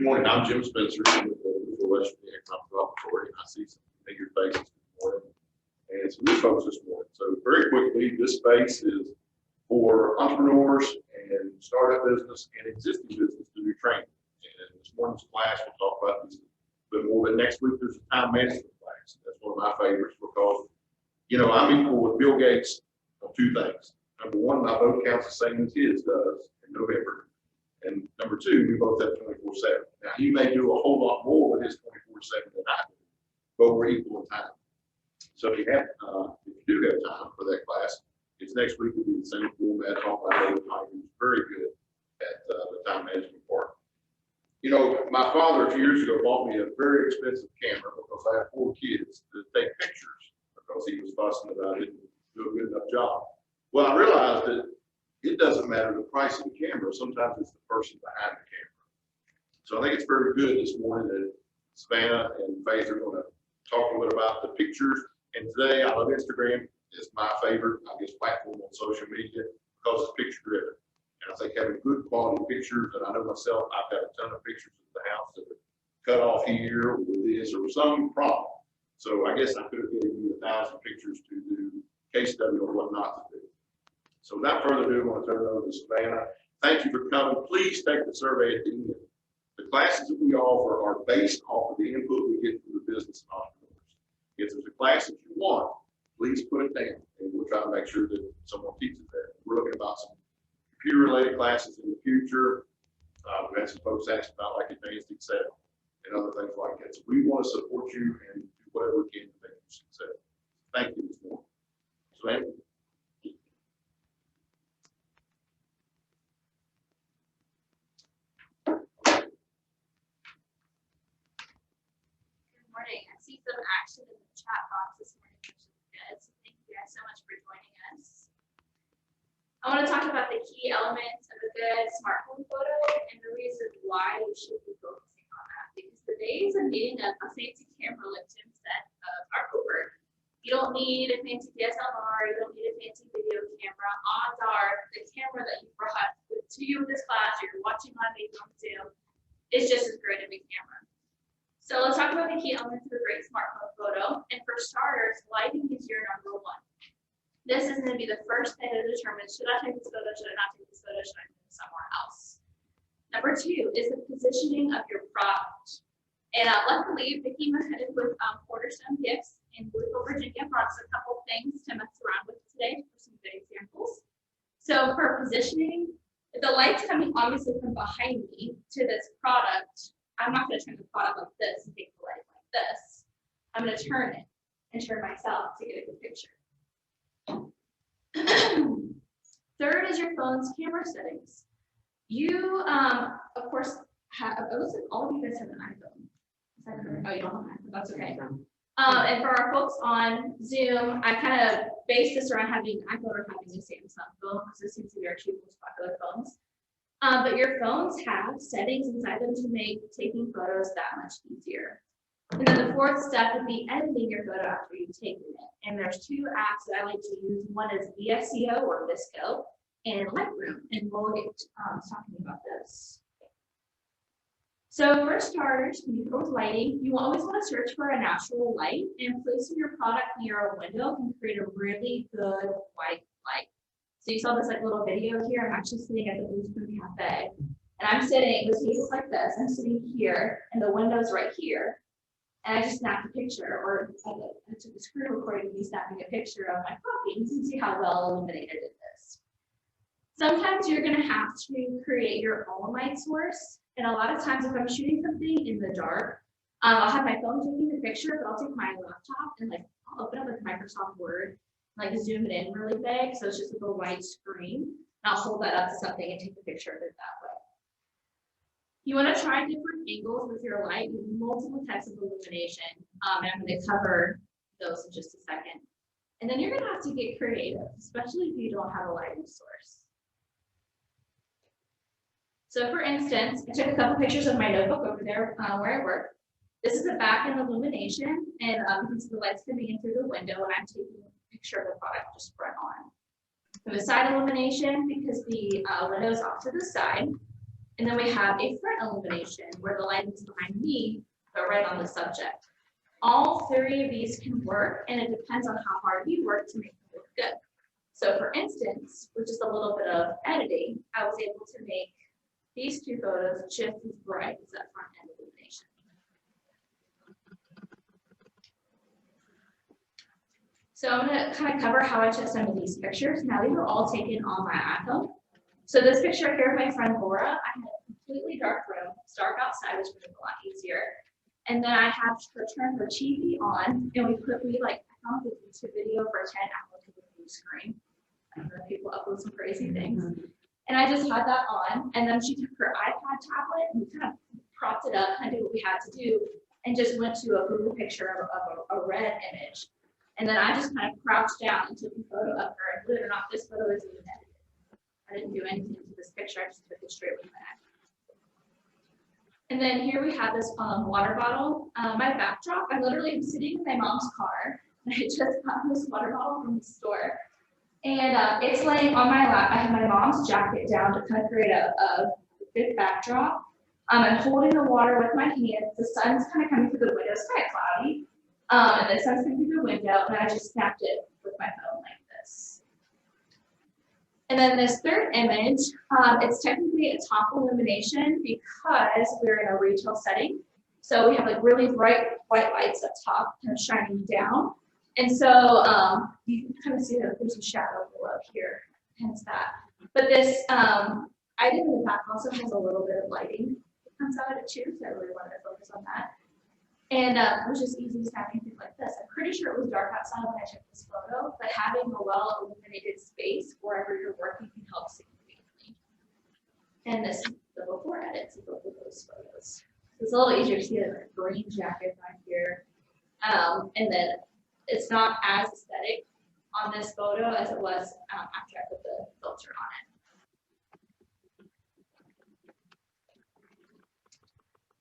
Good morning. I'm Jim Spencer with the West Virginia Economic Development Authority. I see some familiar faces this morning and some new folks this morning. So very quickly, this space is for entrepreneurs and startup business and existing business to do training. And this morning's class, we'll talk about this a bit more, but next week there's a time management class. That's one of my favorites because, you know, I'm equal with Bill Gates on two things. Number one, my vote counts the same as his does in November. And number two, we both have 24/7. Now, he may do a whole lot more with his 24/7 than I do, but we're equal in time. So if you do have time for that class, it's next week. We'll be the same format, taught by David Hyde, who's very good at the time management part. You know, my father a few years ago bought me a very expensive camera because I have 4 kids to take pictures because he was fussing about it and do a good enough job. Well, I realized that it doesn't matter the price of the camera. Sometimes it's the person behind the camera. So I think it's very good this morning that Savannah and Faith are going to talk a little bit about the pictures. And today, I love Instagram. It's my favorite, I guess, platform on social media because it's picture driven. And I think having good quality pictures, and I know myself, I've got a ton of pictures of the house that are cut off here or this or some problem. So I guess I could have given you 1,000 pictures to do case study on what not to do. So without further ado, I want to turn it over to Savannah. Thank you for coming. Please take the survey at the end. The classes that we offer are based off of the input we get from the business entrepreneurs. If there's a class that you want, please put it down, and we'll try to make sure that someone teaches that. We're looking about some computer-related classes in the future. We've had some folks ask about like advanced Excel and other things like that. So we want to support you and do whatever we can to make you successful. Thank you this morning. Savannah? Morning. I see some action in the chat box this morning, which is good. So thank you guys so much for joining us. I want to talk about the key elements of a good smartphone photo and the reason why we should be focusing on that. Because the days of needing a fancy camera, like Jim said, are over. You don't need a fancy DSLR, you don't need a fancy video camera. Odds are the camera that you brought to you in this class, or you're watching on maybe on Zoom, is just as great of a camera. So let's talk about the key elements of a great smartphone photo. And for starters, lighting is your number one. This is going to be the first thing to determine, should I take this photo, should I not take this photo, should I move somewhere else? Number 2 is the positioning of your product. And luckily, Vicki was headed with Cornerstone Gifts in Louisville, Virginia, brought us a couple things to mess around with today for some good examples. So for positioning, the light's coming obviously from behind me to this product. I'm not going to turn the product like this and take the light like this. I'm going to turn it and turn myself to get a good picture. Third is your phone's camera settings. You, of course, have, it looks like all of you guys have an iPhone. Is that correct? Oh, you don't have an iPhone. That's okay. And for our folks on Zoom, I kind of based this around having an iPhone or having a Samsung phone because this seems to be our 2 most popular phones. But your phones have settings inside them to make taking photos that much easier. And then the 4th step would be editing your photo after you've taken it. And there's 2 apps that I like to use. One is VSCO or Visco and Lightroom. And we'll get talking about this. So for starters, when you go with lighting, you always want to search for a natural light, and placing your product near a window can create a really good white light. So you saw this like little video here. I'm actually sitting at the Blue Spoon Cafe, and I'm sitting, the table's like this, I'm sitting here, and the window's right here. And I just snapped a picture, or I took a screen recording of me snapping a picture of my coffee. You can see how well illuminated it is. Sometimes you're going to have to create your own light source. And a lot of times if I'm shooting something in the dark, I'll have my phone taking the picture, but I'll take my laptop and like I'll open up like Microsoft Word, like zoom it in really big. So it's just like a white screen. And I'll hold that up to something and take a picture of it that way. You want to try different angles with your light with multiple types of illumination. And I'm going to cover those in just a second. And then you're going to have to get creative, especially if you don't have a lighting source. So for instance, I took a couple pictures of my notebook over there where I work. This is a back-end illumination, and you can see the lights coming in through the window, and I'm taking a picture of the product just front on. For the side illumination, because the window is off to the side, And then we have a front illumination where the light is behind me, but right on the subject. All three of these can work, and it depends on how hard you work to make them look good. So for instance, with just a little bit of editing, I was able to make these two photos just as bright as that front end illumination. So I'm going to kind of cover how I took some of these pictures. Now, these were all taken on my iPhone. So this picture here of my friend Laura, I had a completely dark room. It's dark outside, which made it a lot easier. And then I had her turn her TV on, and I found this YouTube video for 10 hours of the blue screen. I don't know if people upload some crazy things. And I just had that on, and then she took her iPad tablet and kind of propped it up, kind of did what we had to do, and just went to a Google picture of a red image. And then I just kind of crouched down and took a photo of her. And believe it or not, this photo isn't even edited. I didn't do anything to this picture. I just took it straight with my iPhone. And then here we have this water bottle. My backdrop, I literally am sitting in my mom's car. And I just got this water bottle from the store. And it's laying on my lap. I have my mom's jacket down to kind of create a good backdrop. I'm holding the water with my hands. The sun's kind of coming through the window. It's kind of cloudy. And the sun's coming through the window, and I just snapped it with my phone like this. And then this third image, it's technically a top illumination because we're in a retail setting. So we have like really bright white lights up top, kind of shining down. And so you can kind of see that there's a shadow below here, hence that. But this item in the back also has a little bit of lighting that comes out of it too, so I really wanted to focus on that. And it was just easy snapping things like this. I'm pretty sure it was dark outside when I took this photo, but having a well-illuminated space wherever you're working can help significantly. And this is the before edits of both of those photos. So it's a little easier to see the green jacket right here. And then it's not as aesthetic on this photo as it was after I put the filter on it.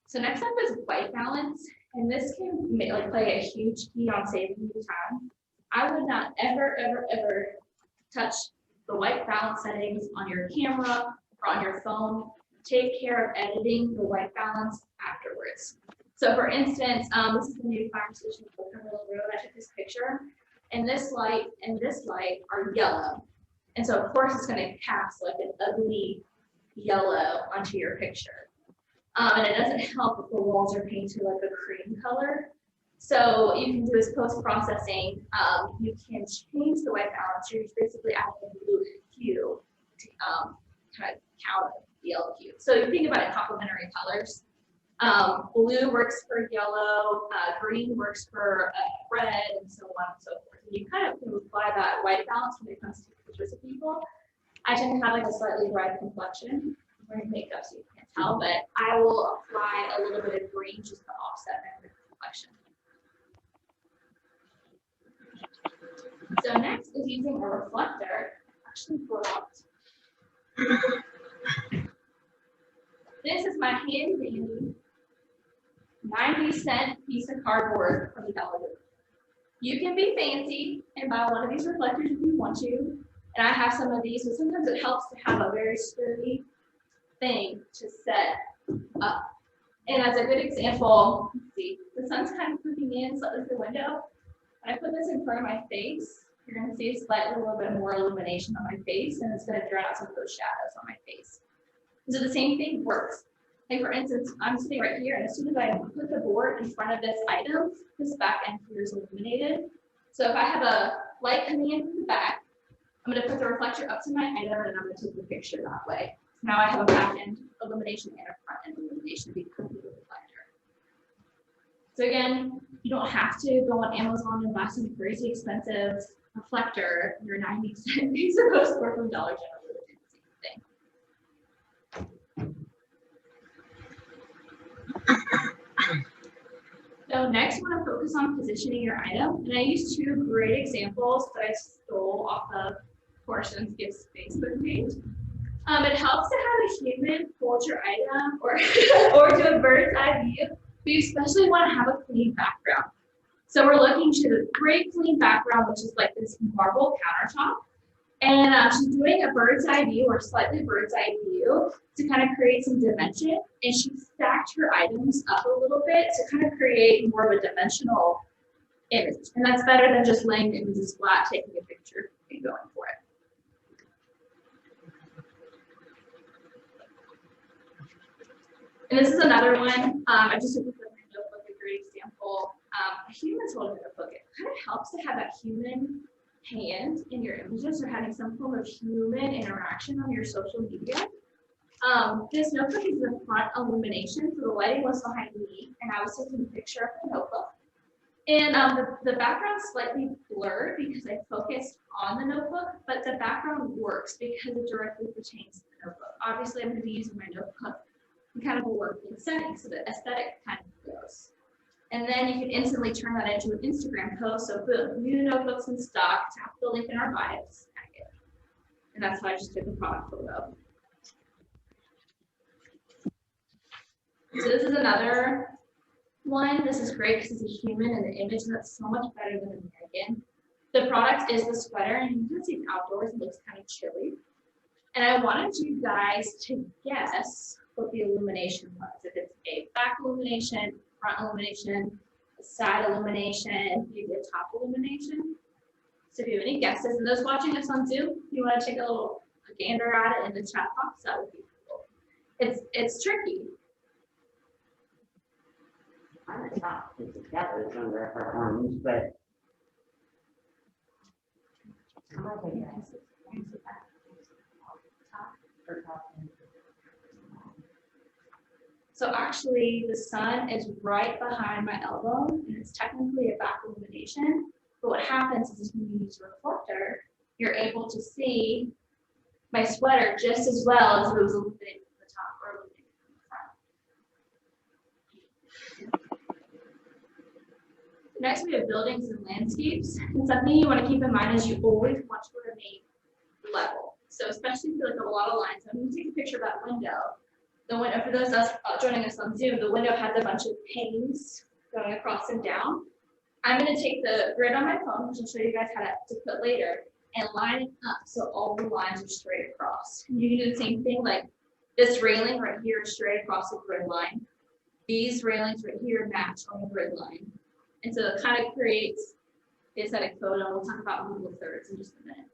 So next up is white balance. And this can play a huge key on saving you time. I would not ever, ever, ever touch the white balance settings on your camera or on your phone. Take care of editing the white balance afterwards. So for instance, this is the new fire station in Cumberland Road. I took this picture, and this light and this light are yellow. And so of course it's going to cast like an ugly yellow onto your picture. And it doesn't help if the walls are painted like a cream color. So what you can do is post-processing. You can change the white balance. You're basically adding a blue hue to kind of counter the yellow hue. So you think about it, complementary colors. Blue works for yellow, green works for red, and so on and so forth. And you kind of can apply that white balance when it comes to pictures of people. I tend to have like a slightly red complexion. I'm wearing makeup, so you can't tell, but I will apply a little bit of green just to offset my complexion. So next is using a reflector. Actually brought. This is my handy dandy 90-cent piece of cardboard from the Dollar Tree. You can be fancy and buy one of these reflectors if you want to. And I have some of these, but sometimes it helps to have a very sturdy thing to set up. And as a good example, let's see, the sun's kind of creeping in slightly through the window. When I put this in front of my face, you're going to see a little bit more illumination on my face, and it's going to drown out some of those shadows on my face. So the same thing works. Like for instance, I'm sitting right here, and as soon as I put the board in front of this item, this back end here is illuminated. So if I have a light coming in from the back, I'm going to put the reflector up to my item, and I'm going to take the picture that way. Now I have a back end illumination and a front end illumination because of the reflector. So again, you don't have to go on Amazon and buy some crazy expensive reflector. Your 90-cent piece of postcard from Dollar General will do the same thing. So next, I want to focus on positioning your item. And I used two great examples that I stole off of Portions Gifts Facebook page. It helps to have a human hold your item or do a bird's eye view, but you especially want to have a clean background. So we're looking to the great clean background, which is like this marble countertop. And she's doing a bird's eye view or slightly bird's eye view to kind of create some dimension. And she stacked her items up a little bit to kind of create more of a dimensional image. And that's better than just laying the images flat, taking a picture and going for it. And this is another one. I just took a notebook, a great example. A human's holding a notebook. It kind of helps to have that human hand in your images or having some form of human interaction on your social media. This notebook is the front illumination, so the lighting was behind me, and I was taking a picture of the notebook. And the background's slightly blurred because I focused on the notebook, but the background works because it directly pertains to the notebook. Obviously, I'm going to be using my notebook in kind of a working setting, so the aesthetic kind of goes. And then you can instantly turn that into an Instagram post. So boom, new notebooks in stock, tap the link in our bios. And that's how I just took a product photo. So this is another one. This is great because it's a human in the image, and that's so much better than a mannequin. The product is the sweater, and you can see it's outdoors. It looks kind of chilly. And I wanted you guys to guess what the illumination was. If it's a back illumination, front illumination, a side illumination, maybe a top illumination. So if you have any guesses, and those watching us on Zoom, if you want to take a gander at it in the chat box, that would be cool. It's tricky. On the top, it's together, it's under her arms, but. So actually, the sun is right behind my elbow, and it's technically a back illumination. But what happens is when you use a reflector, you're able to see my sweater just as well as if it was illuminated from the top or illuminated from the front. Next, we have buildings and landscapes. And something you want to keep in mind is you always want to remain level. So especially if you like a lot of lines, I'm going to take a picture of that window. The window, for those of us joining us on Zoom, the window has a bunch of panes going across and down. I'm going to take the grid on my phone, which I'll show you guys how to put later, and line it up so all the lines are straight across. And you can do the same thing, like this railing right here is straight across the grid line. These railings right here match on the grid line. And so it kind of creates the aesthetic photo. We'll talk about rule of thirds in just a minute.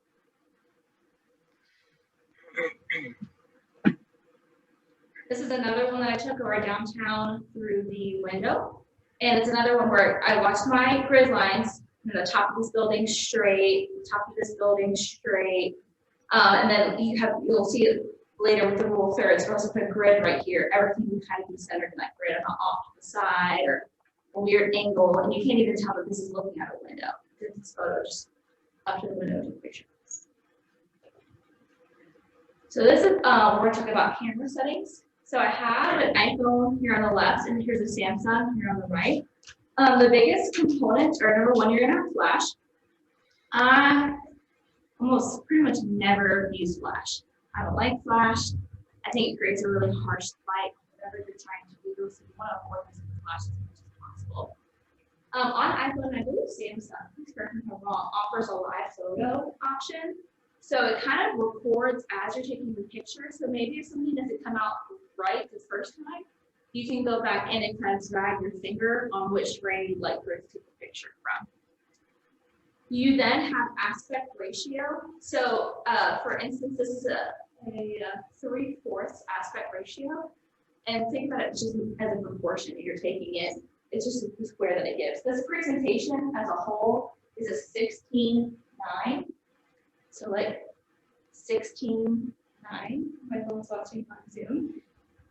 This is another one that I took over downtown through the window. And it's another one where I watched my grid lines, the top of this building straight, the top of this building straight. And then you'll see it later with the rule of thirds. We also put a grid right here. Everything can kind of be centered in that grid, not off to the side or a weird angle. And you can't even tell that this is looking out a window. This photo just up to the window to the picture. So this is, we're talking about camera settings. So I have an iPhone here on the left, and here's a Samsung here on the right. The biggest components are, number one, you're gonna have flash. I almost pretty much never use flash. I don't like flash. I think it creates a really harsh light, whatever you're trying to do. So you want to avoid using flash as much as possible. On iPhone, I believe Samsung, please correct me if I'm wrong, offers a live photo option. So it kind of records as you're taking the picture. So maybe if something doesn't come out right the first time, you can go back in and kind of drag your finger on which frame you'd like for it to take a picture from. You then have aspect ratio. So for instance, this is a 3/4 aspect ratio. And think about it just as a proportion that you're taking in. It's just the square that it gives. This presentation as a whole is a 16:9. So like 16:9, my phone's watching on Zoom.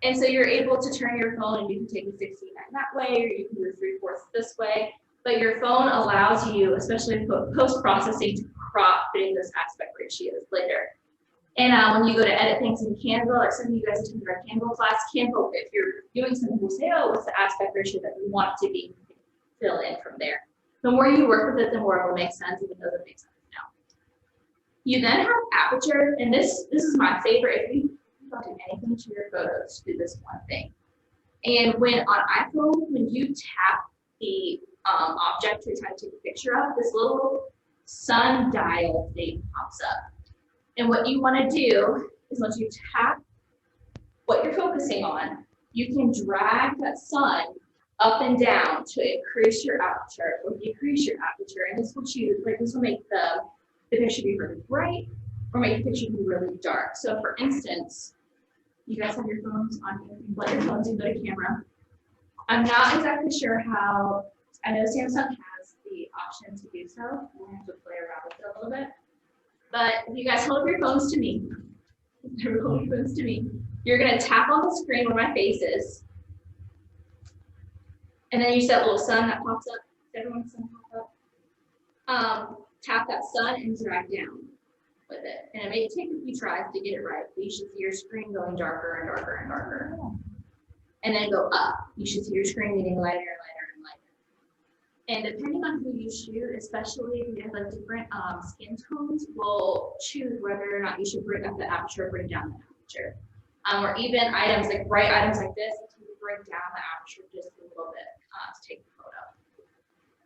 And so you're able to turn your phone and you can take a 16:9 that way, or you can do a 3/4 this way. But your phone allows you, especially in post-processing, to crop fitting those aspect ratios later. And when you go to edit things in Canva, or some of you guys attended our Canva class, Canva, if you're doing something, will say, oh, what's the aspect ratio that you want to be, fill in from there. The more you work with it, the more it will make sense, even though it makes sense now. You then have aperture, and this is my favorite. If you don't do anything to your photos, do this one thing. And when on iPhone, when you tap the object to try to take a picture of, this little sun dial thing pops up. And what you want to do is once you tap what you're focusing on, you can drag that sun up and down to increase your aperture or decrease your aperture. And this will choose, like this will make the picture be really bright or make the picture be really dark. So for instance, you guys have your phones on here. You let your phones and go to camera. I'm not exactly sure how, I know Samsung has the option to do so. We'll have to play around with it a little bit. But if you guys hold your phones to me, hold your phones to me, you're gonna tap on the screen where my face is. And then you see that little sun that pops up. Does everyone's sun pop up? Tap that sun and drag down with it. And it may take a few tries to get it right, but you should see your screen going darker and darker and darker. And then go up. You should see your screen getting lighter and lighter and lighter. And depending on who you shoot, especially if you have like different skin tones, will choose whether or not you should bring up the aperture or bring down the aperture. Or even items like bright items like this, you can bring down the aperture just a little bit to take the photo.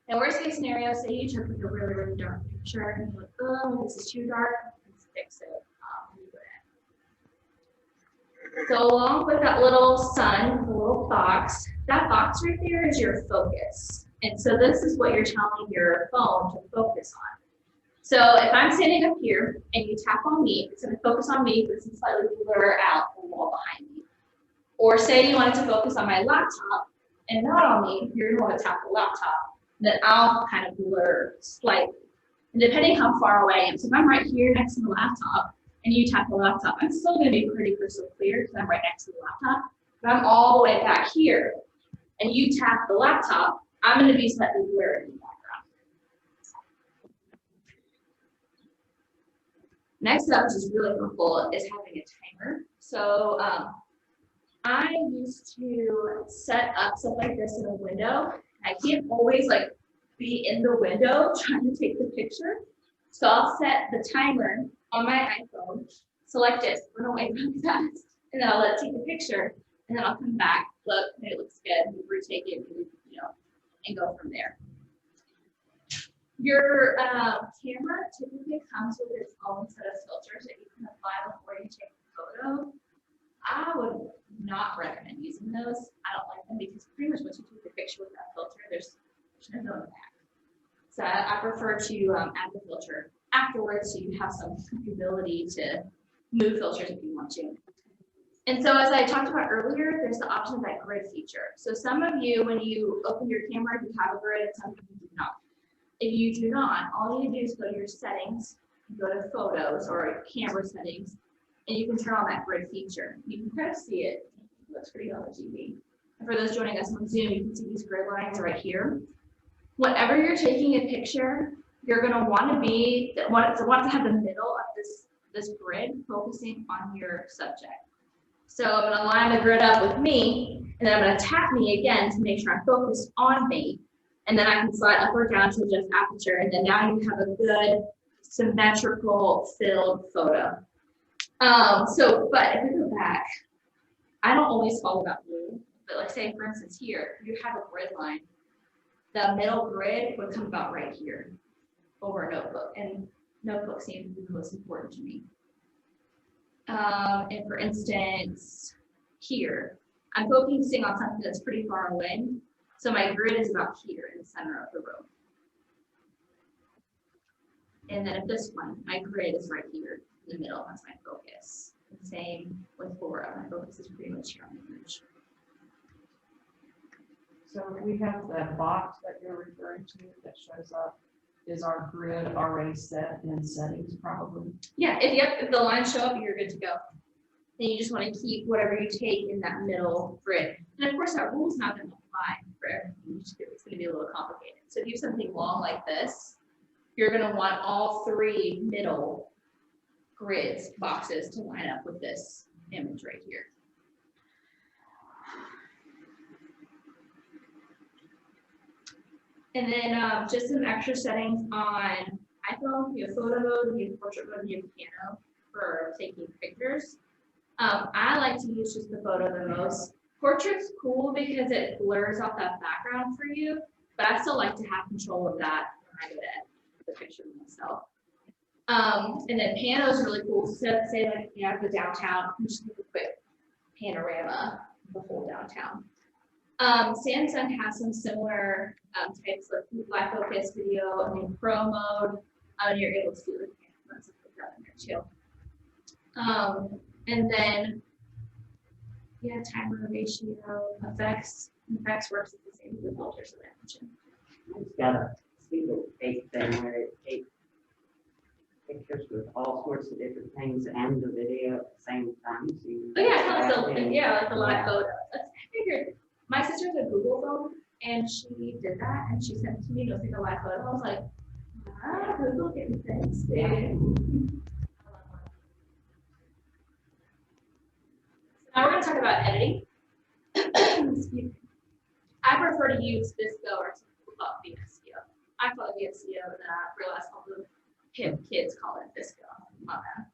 And worst case scenario, say you took like a really, really dark picture and you're like, oh, this is too dark, let's fix it. So along with that little sun, the little box, that box right there is your focus. And so this is what you're telling your phone to focus on. So if I'm standing up here and you tap on me, it's going to focus on me, but it's going to slightly blur out the wall behind me. Or say you wanted to focus on my laptop and not on me, you're going to want to tap the laptop, then I'll kind of blur slightly. And depending how far away I am, so if I'm right here next to the laptop and you tap the laptop, I'm still going to be pretty crystal clear because I'm right next to the laptop. But I'm all the way back here and you tap the laptop, I'm going to be slightly blurred in the background. Next up, which is really helpful, is having a timer. So I used to set up stuff like this in a window. I can't always like be in the window trying to take the picture. So I'll set the timer on my iPhone, select it, run away really fast, and then I'll let it take the picture, and then I'll come back, look, and it looks good, retake it, and go from there. Your camera typically comes with its own set of filters that you can apply before you take the photo. I would not recommend using those. I don't like them because pretty much once you take the picture with that filter, there's no going back. So I prefer to add the filter afterwards so you have some ability to move filters if you want to. And so as I talked about earlier, there's the option of that grid feature. So some of you, when you open your camera, you have a grid, and some people do not. If you do not, all you do is go to your settings, go to photos or camera settings, and you can turn on that grid feature. You can kind of see it. It looks pretty on the TV. And for those joining us on Zoom, you can see these grid lines right here. Whenever you're taking a picture, you're going to want to have the middle of this grid focusing on your subject. So I'm going to line the grid up with me, and then I'm going to tap me again to make sure I'm focused on me. And then I can slide up or down to adjust aperture, and then now you have a good symmetrical filled photo. But if we go back, I don't always follow that rule, but like say for instance here, you have a grid line. The middle grid would come about right here over a notebook, and notebook seems to be the most important to me. And for instance, here, I'm focusing on something that's pretty far away. So my grid is about here in the center of the room. And then if this one, my grid is right here in the middle, that's my focus. The same with Laura, my focus is pretty much here on the image. So we have that box that you're referring to that shows up. Is our grid already set in settings probably? Yeah, if the lines show up, you're good to go. Then you just want to keep whatever you take in that middle grid. And of course, that rule is not going to apply for everything. It's going to be a little complicated. So if you have something long like this, you're going to want all three middle grids, boxes to line up with this image right here. And then just some extra settings on iPhone. You have photo mode, you have portrait mode, you have piano for taking pictures. I like to use just the photo the most. Portrait's cool because it blurs out that background for you, but I still like to have control of that when I go to edit the picture myself. And then Pano is really cool. So say like you have the downtown, you just take a quick panorama of the whole downtown. Samsung has some similar types of live focus video and then pro mode. You're able to do the cameras in there too. And then yeah, timer ratio, effects works the same with the filters that I mentioned. It's got a single face thing where it takes pictures with all sorts of different things and the video at the same time. So you Oh yeah, kind of can- like the live photos. I figured my sister has a Google phone and she did that and she sent it to me to take a live photo. I was like, ah, Google getting things, dude. Now we're gonna talk about editing. Excuse me. I prefer to use VSCO or some people call it VSCO. I call it VSCO and then I realized all the hip kids call it VSCO. My bad.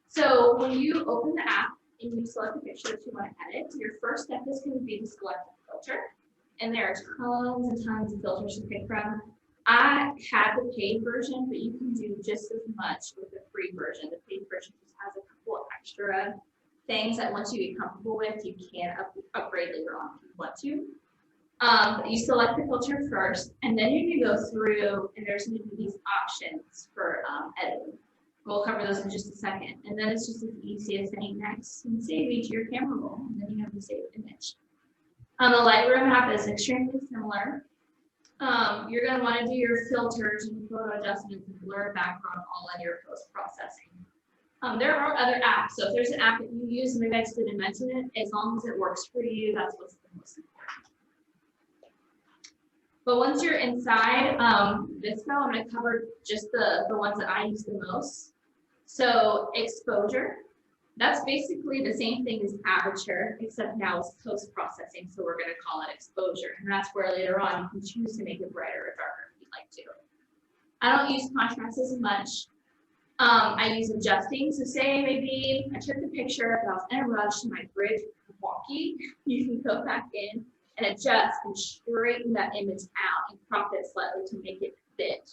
So when you open the app and you select the picture that you want to edit, your first step is going to be to select a filter. And there are tons and tons of filters to pick from. I have the paid version, but you can do just as much with the free version. The paid version just has a couple extra things that once you get comfortable with, you can upgrade later on if you want to. You select the filter first, and then you can go through, and there's going to be these options for editing. We'll cover those in just a second. And then it's just as easy as saying next and saving to your camera roll, and then you have the saved image. The Lightroom app is extremely similar. You're going to want to do your filters and photo adjustments and blur background all in your post-processing. There are other apps. So if there's an app that you use, maybe I just didn't mention it, as long as it works for you, that's what's the most important. But once you're inside VSCO, I'm going to cover just the ones that I use the most. So exposure, that's basically the same thing as aperture, except now it's post-processing, so we're going to call it exposure. And that's where later on you can choose to make it brighter or darker if you'd like to. I don't use contrast as much. I use adjusting. So say maybe I took the picture, but I was in a rush and my grid was wonky. You can go back in and adjust and straighten that image out and crop it slightly to make it fit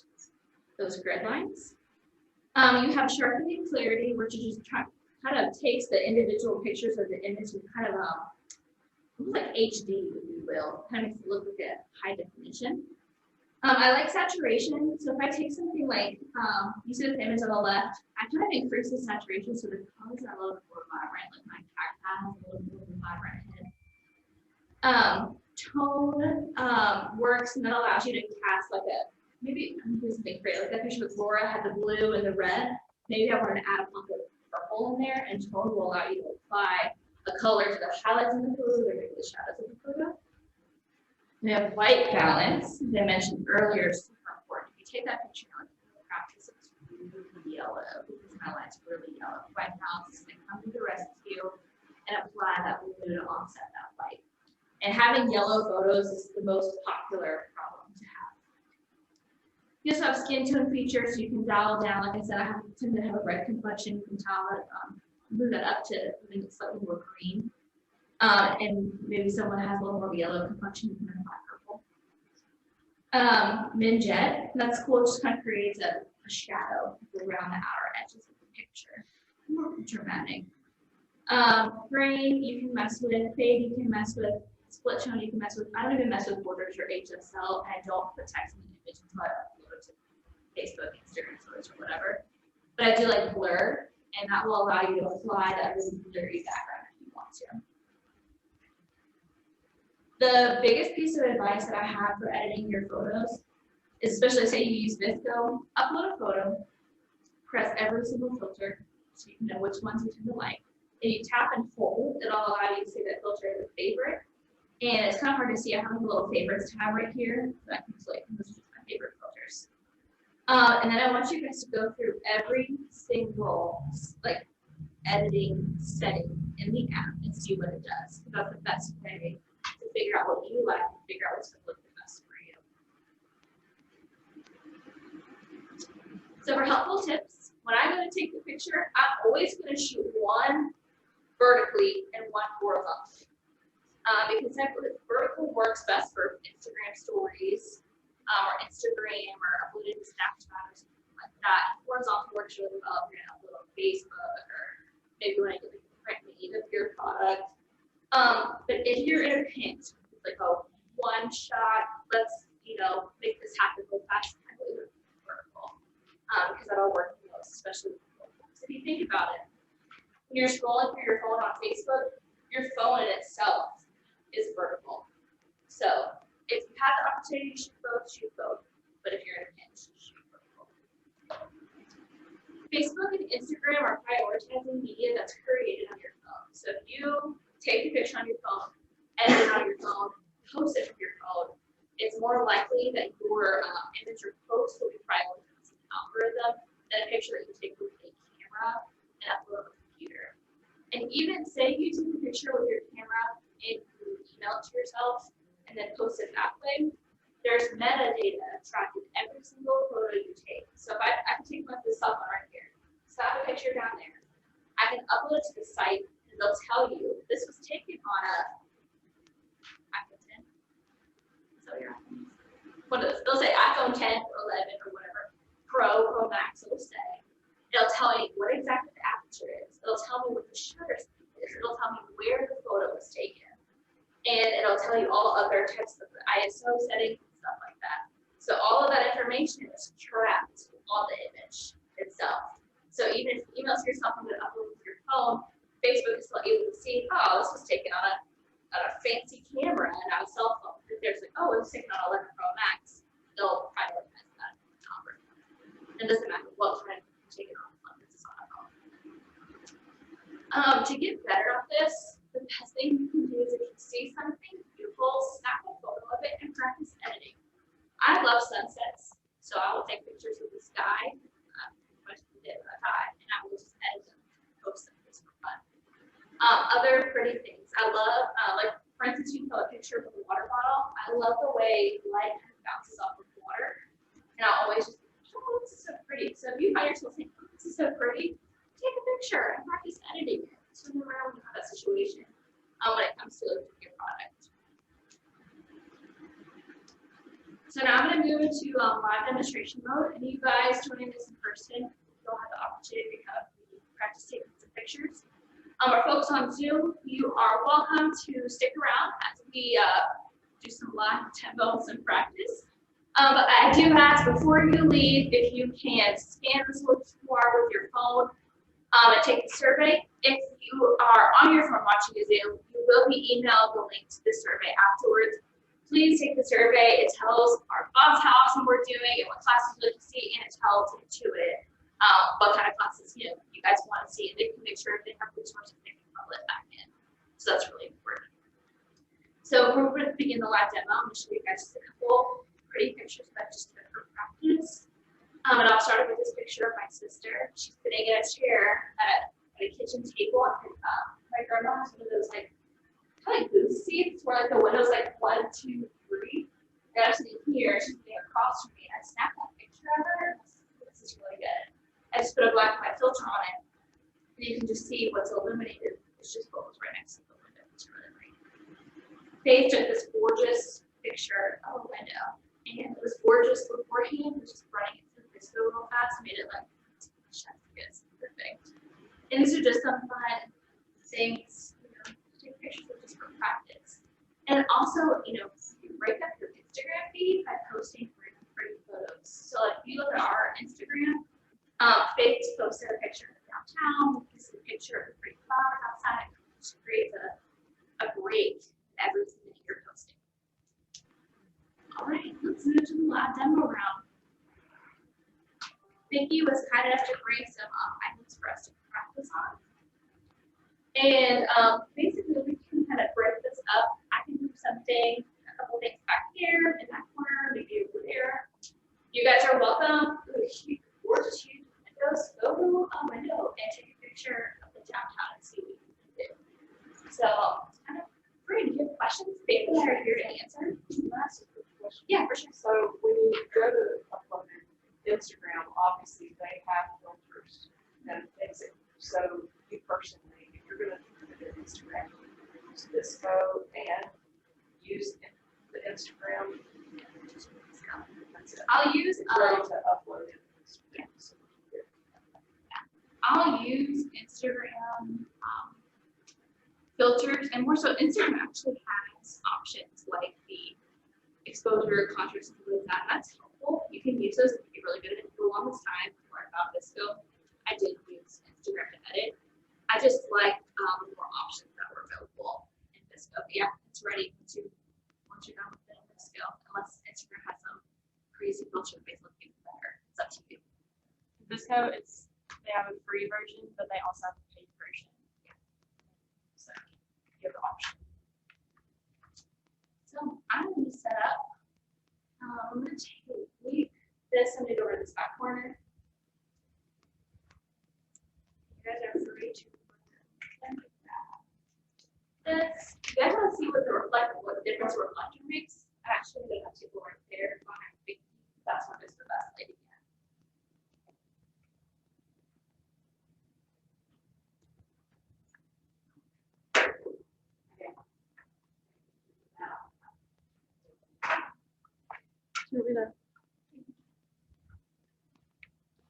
those grid lines. You have sharpening clarity, which is just kind of takes the individual pictures of the image and kind of like HD, if you will, kind of makes it look like a high definition. I like saturation, so if I take something like, you see this image on the left, I kind of increase the saturation so the colors are a little bit more vibrant, like my cacti has a little bit more vibrant head. Tone works, and that allows you to cast like a, maybe, I'm doing something great, like that picture with Laura had the blue and the red, maybe I wanted to add a pump of purple in there, and tone will allow you to apply a color to the highlights in the photo or maybe the shadows of the photo. We have white balance, as I mentioned earlier, is super important. If you take that picture and practice, it's really yellow because my light's really yellow. White balance is going to come through the rescue and apply that blue to offset that light. And having yellow photos is the most popular problem to have. You also have skin tone features, so you can dial down. Like I said, I tend to have a red complexion. You can dial it, move that up to make it slightly more green. And maybe someone has a little more yellow complexion, you can apply purple. Min-jet, that's cool. It just kind of creates a shadow around the outer edges of the picture. More dramatic. Grain, you can mess with. Fade, you can mess with. Split tone, you can mess with. I don't even mess with borders or HSL, and I don't put text in the image until I upload it to Facebook, Instagram stories, or whatever. But I do like blur, and that will allow you to apply that really blurry background if you want to. The biggest piece of advice that I have for editing your photos is, especially say you use VSCO, upload a photo, press every single filter so you can know which ones you tend to like. If you tap and hold, it'll allow you to see that filter as a favorite. And it's kind of hard to see. I have a little favorites tab right here. So I can just like, this is just my favorite filters. And then I want you guys to go through every single like editing setting in the app and see what it does. That's the best way to figure out what you like and figure out what's going to look the best for you. So for helpful tips, when I'm going to take the picture, I'm always going to shoot one vertically and one horizontally. Because vertical works best for Instagram stories or Instagram or uploaded to Snapchat or something like that horizontal works really well. If you're gonna upload on Facebook or maybe you want to get like a print made of your product. But if you're in a pinch, like a one shot, let's make this happen real fast. I believe it's vertical, because that'll work the most, especially with mobile. So if you think about it, when you're scrolling through your phone on Facebook, your phone in itself is vertical. So if you have the opportunity to shoot both. But if you're in a pinch, shoot vertical. Facebook and Instagram are prioritizing media that's created on your phone. So if you take a picture on your phone, edit it on your phone, post it from your phone, it's more likely that your image or post will be prioritized in the algorithm than a picture that you take with a camera and upload on a computer. And even say you took a picture with your camera and you email it to yourself and then post it that way, there's metadata tracking every single photo you take. So if I can take this cell phone right here, slap a picture down there, I can upload it to the site and they'll tell you this was taken on a iPhone 10. So your iPhone. They'll say iPhone 10 or 11 or whatever, Pro Max, it'll say. It'll tell me what exactly the aperture is. It'll tell me what the shutter speed is. It'll tell me where the photo was taken. And it'll tell you all other types of the ISO settings and stuff like that. So all of that information is trapped on the image itself. So even if you email to yourself and upload with your phone, Facebook is still able to see, oh, this was taken on a fancy camera and on a cell phone. If there's like, oh, it was taken on 11 Pro Max, they'll prioritize that number. It doesn't matter what kind of taken on phone, this is on a phone. To get better at this, the best thing you can do is if you see something beautiful, snap a photo of it and practice editing. I love sunsets, so I will take pictures of the sky, and I will just edit them and post them just for fun. Other pretty things. I love, like for instance, you can put a picture of a water bottle. I love the way light kind of bounces off of water. And I'll always just, oh, this is so pretty. So if you find yourself saying, oh, this is so pretty, take a picture and practice editing it. So you never know when you have that situation when it comes to your product. So now I'm going to move into live demonstration mode. And you guys joining this in person, you'll have the opportunity to kind of practice taking some pictures. Our folks on Zoom, you are welcome to stick around as we do some live demos and practice. But I do ask before you leave, if you can scan this little QR with your phone and take the survey. If you are on your phone watching the Zoom, you will be emailed the link to the survey afterwards. Please take the survey. It tells our boss how awesome we're doing and what classes you'd like to see, and it tells Intuit what kind of classes you guys want to see. They can make sure if they have resources they can publish back in. So that's really important. So we're going to begin the live demo. I'm going to show you guys just a couple pretty pictures that I just took for practice. And I'll start with this picture of my sister. She's sitting in a chair at a kitchen table. And my grandma has one of those like kind of booth seats where like the window's like 1, 2, 3. And I'm sitting here, she's sitting across from me. I snapped that picture of her. This is really good. I just put a black and white filter on it, and you can just see what's illuminated. It's just what was right next to the window. It's really great. They took this gorgeous picture of a window, and it was gorgeous beforehand. It was just running it through VSCO real fast, made it like chef's kiss, perfect. And these are just some fun things, take pictures of just for practice. And also, you break up your Instagram feed by posting pretty photos. So if you look at our Instagram, Faith posted a picture of downtown, this is a picture of the pretty flowers outside, which creates a break everything that you're posting. All right, let's move to the live demo round. Vicki was kind enough to bring some items for us to practice on. And basically, we can kind of break this up. I can move something, a couple things back here, in that corner, maybe over there. You guys are welcome. Gorgeous, huge windows. Go to a window and take a picture of the downtown and see what you can do. So, kind of free. Do you have questions? People are here to answer. Yeah, for sure. So when you go to upload Instagram, obviously they have filters and things. So you personally, if you're going to put it in Instagram, use VSCO and use the Instagram. I'll use ready to upload it. I'll use Instagram filters, and more so Instagram actually has options like the exposure, contrast, and things like that. That's helpful. You can use those to be really good at it. For the longest time before I found VSCO, I did use Instagram to edit. I just like more options that were available in VSCO. But yeah, it's ready once you're done with it in VSCO, unless Instagram has some crazy filter that makes it look even better. It's up to you. VSCO, they have a free version, but they also have a paid version. So you have the option. So I'm going to set up. I'm going to take this and go over to this back corner. You guys are free to look at this. You guys want to see what the difference the reflector makes? I actually going to have to go right there. That's what is the best lighting.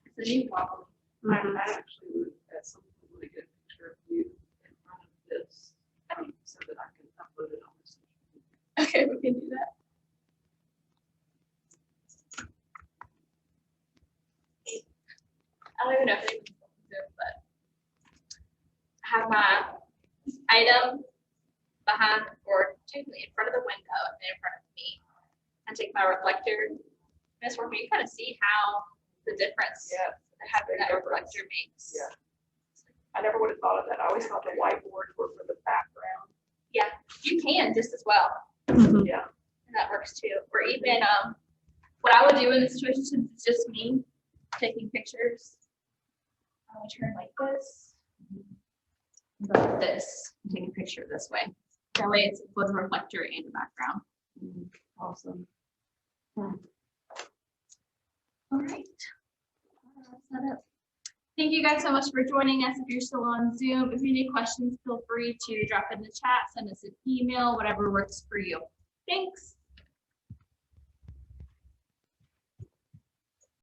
It's a new problem. I actually would, at some point, really good picture of you in front of this, so that I can upload it on this. Okay, we can do that. I don't even know if they can do it, but I have my item behind or technically in front of the window and then in front of me. And take my reflector. And it's where you kind of see how the difference having that reflector makes. Yeah. I never would have thought of that. I always thought the whiteboards were for the background. Yeah, you can just as well. Yeah. And that works too. Or even what I would do in this situation, since it's just me taking pictures, I would turn like this. Go like this, and take a picture this way. That way it's both a reflector and a background. Awesome. All right. Set up. Thank you guys so much for joining us. If you're still on Zoom, if you have any questions, feel free to drop in the chat, send us an email, whatever works for you. Thanks.